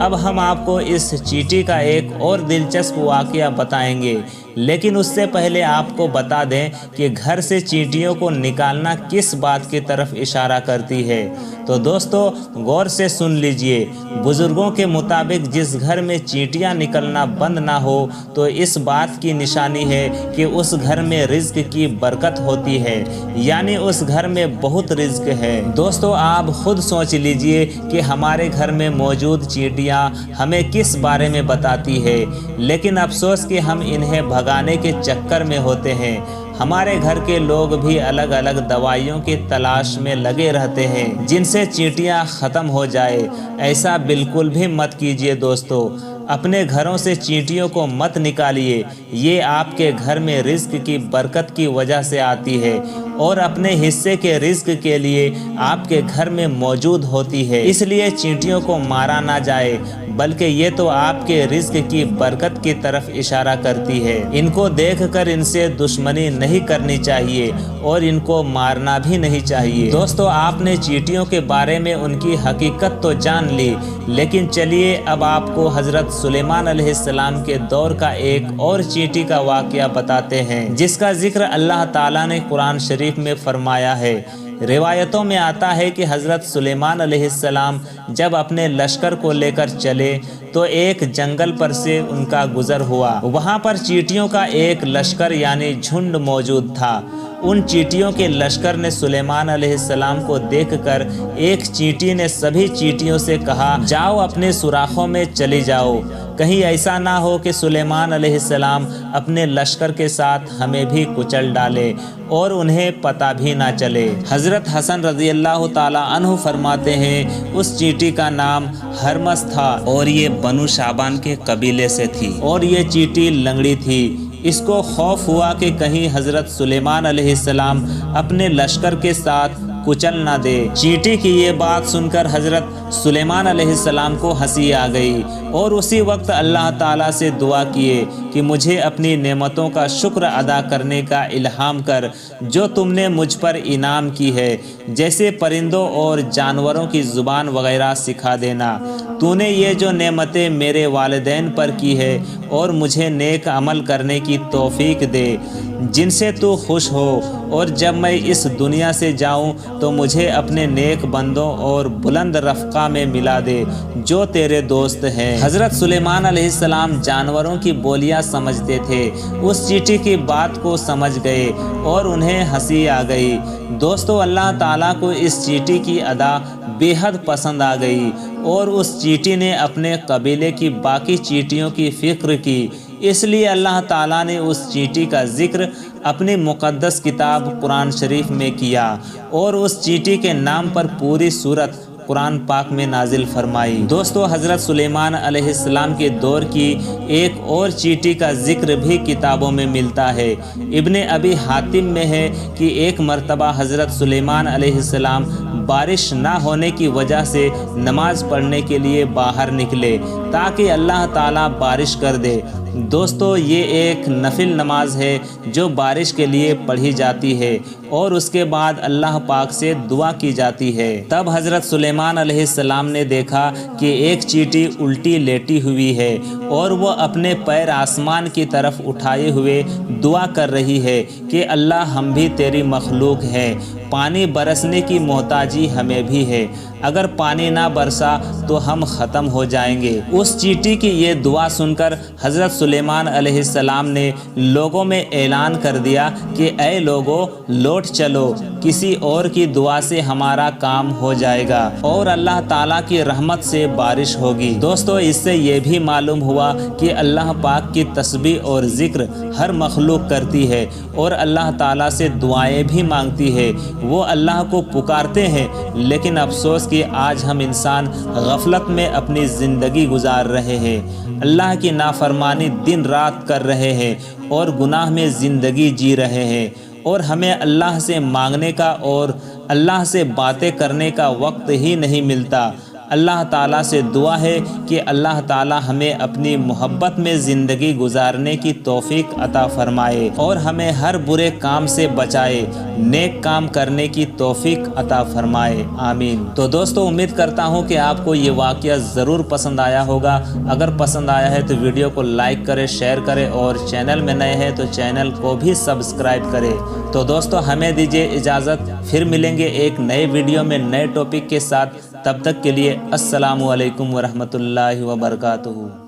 اب ہم آپ کو اس چیٹی کا ایک اور دلچسپ واقعہ بتائیں گے، لیکن اس سے پہلے آپ کو بتا دیں کہ گھر سے چیٹیوں کو نکالنا کس بات کی طرف اشارہ کرتی ہے۔ تو دوستو غور سے سن لیجئے، بزرگوں کے مطابق جس گھر میں چیٹیاں نکلنا بند نہ ہو تو اس بات کی نشانی ہے کہ اس گھر میں رزق کی برکت ہوتی ہے، یعنی اس گھر میں بہت رزق ہے۔ دوستو آپ خود سوچ لیجئے کہ ہمارے گھر میں موجود چیٹیاں ہمیں کس بارے میں بتاتی ہے، لیکن افسوس کہ ہم انہیں بھگانے کے چکر میں ہوتے ہیں۔ ہمارے گھر کے لوگ بھی الگ الگ دوائیوں کی تلاش میں لگے رہتے ہیں جن سے چیٹیاں ختم ہو جائے۔ ایسا بالکل بھی مت کیجیے دوستو، اپنے گھروں سے چیٹیوں کو مت نکالیے، یہ آپ کے گھر میں رزق کی برکت کی وجہ سے آتی ہے اور اپنے حصے کے رزق کے لیے آپ کے گھر میں موجود ہوتی ہے، اس لیے چیٹیوں کو مارا نہ جائے، بلکہ یہ تو آپ کے رزق کی برکت کی طرف اشارہ کرتی ہے۔ ان کو دیکھ کر ان سے دشمنی نہیں کرنی چاہیے اور ان کو مارنا بھی نہیں چاہیے۔ دوستو آپ نے چیٹیوں کے بارے میں ان کی حقیقت تو جان لی، لیکن چلیے اب آپ کو حضرت سلیمان علیہ السلام کے دور کا ایک اور چیٹی کا واقعہ بتاتے ہیں جس کا ذکر اللہ تعالیٰ نے قرآن شریف میں فرمایا ہے۔ روایتوں میں آتا ہے کہ حضرت سلیمان علیہ السلام جب اپنے لشکر کو لے کر چلے تو ایک جنگل پر سے ان کا گزر ہوا۔ وہاں پر چیٹیوں کا ایک لشکر یعنی جھنڈ موجود تھا۔ ان چیٹیوں کے لشکر نے سلیمان علیہ السلام کو دیکھ کر ایک چیٹی نے سبھی چیٹیوں سے کہا، جاؤ اپنے سوراخوں میں چلی جاؤ، کہیں ایسا نہ ہو کہ سلیمان علیہ السلام اپنے لشکر کے ساتھ ہمیں بھی کچل ڈالے اور انہیں پتہ بھی نہ چلے۔ حضرت حسن رضی اللہ تعالی عنہ فرماتے ہیں اس چیٹی کا نام ہرمس تھا اور یہ بنو شعبان کے قبیلے سے تھی اور یہ چیٹی لنگڑی تھی۔ اس کو خوف ہوا کہ کہیں حضرت سلیمان علیہ السلام اپنے لشکر کے ساتھ کچل نہ دے۔ چیٹی کی یہ بات سن کر حضرت سلیمان علیہ السلام کو ہنسی آ گئی اور اسی وقت اللہ تعالیٰ سے دعا کیے کہ مجھے اپنی نعمتوں کا شکر ادا کرنے کا الہام کر جو تم نے مجھ پر انعام کی ہے، جیسے پرندوں اور جانوروں کی زبان وغیرہ سکھا دینا۔ تو نے یہ جو نعمتیں میرے والدین پر کی ہے اور مجھے نیک عمل کرنے کی توفیق دے جن سے تو خوش ہو، اور جب میں اس دنیا سے جاؤں تو مجھے اپنے نیک بندوں اور بلند رفقا میں ملا دے جو تیرے دوست ہیں۔ حضرت سلیمان علیہ السلام جانوروں کی بولیاں سمجھتے تھے، اس چیٹی کی بات کو سمجھ گئے اور انہیں ہنسی آ گئی۔ دوستو اللہ تعالیٰ کو اس چیٹی کی ادا بے حد پسند آ گئی اور اس چیٹی نے اپنے قبیلے کی باقی چیٹیوں کی فکر کی، اس لیے اللہ تعالیٰ نے اس چیٹی کا ذکر اپنی مقدس کتاب قرآن شریف میں کیا اور اس چیٹی کے نام پر پوری سورت قرآن پاک میں نازل فرمائی۔ دوستو حضرت سلیمان علیہ السلام کے دور کی ایک اور چیٹی کا ذکر بھی کتابوں میں ملتا ہے۔ ابن ابی حاتم میں ہے کہ ایک مرتبہ حضرت سلیمان علیہ السلام بارش نہ ہونے کی وجہ سے نماز پڑھنے کے لیے باہر نکلے تاکہ اللہ تعالیٰ بارش کر دے۔ دوستو یہ ایک نفل نماز ہے جو بارش کے لیے پڑھی جاتی ہے اور اس کے بعد اللہ پاک سے دعا کی جاتی ہے۔ تب حضرت سلیمان علیہ السلام نے دیکھا کہ ایک چیٹی الٹی لیٹی ہوئی ہے اور وہ اپنے پیر آسمان کی طرف اٹھائے ہوئے دعا کر رہی ہے کہ اللہ ہم بھی تیری مخلوق ہیں، پانی برسنے کی محتاجی ہمیں بھی ہے، اگر پانی نہ برسا تو ہم ختم ہو جائیں گے۔ اس چیٹی کی یہ دعا سن کر حضرت سلیمان علیہ السلام نے لوگوں میں اعلان کر دیا کہ اے لوگو لوٹ چلو، کسی اور کی دعا سے ہمارا کام ہو جائے گا اور اللہ تعالیٰ کی رحمت سے بارش ہوگی۔ دوستو اس سے یہ بھی معلوم ہوا کہ اللہ پاک کی تسبیح اور ذکر ہر مخلوق کرتی ہے اور اللہ تعالیٰ سے دعائیں بھی مانگتی ہے، وہ اللہ کو پکارتے ہیں، لیکن افسوس کہ آج ہم انسان غفلت میں اپنی زندگی گزار رہے ہیں، اللہ کی نافرمانی دن رات کر رہے ہیں اور گناہ میں زندگی جی رہے ہیں، اور ہمیں اللہ سے مانگنے کا اور اللہ سے باتیں کرنے کا وقت ہی نہیں ملتا۔ اللہ تعالیٰ سے دعا ہے کہ اللہ تعالیٰ ہمیں اپنی محبت میں زندگی گزارنے کی توفیق عطا فرمائے اور ہمیں ہر برے کام سے بچائے، نیک کام کرنے کی توفیق عطا فرمائے، آمین۔ تو دوستو امید کرتا ہوں کہ آپ کو یہ واقعہ ضرور پسند آیا ہوگا۔ اگر پسند آیا ہے تو ویڈیو کو لائک کرے، شیئر کرے اور چینل میں نئے ہیں تو چینل کو بھی سبسکرائب کرے۔ تو دوستو ہمیں دیجیے اجازت، پھر ملیں گے ایک نئے ویڈیو میں نئے ٹاپک کے ساتھ۔ تب تک کے لیے السلام علیکم ورحمۃ اللہ وبرکاتہ۔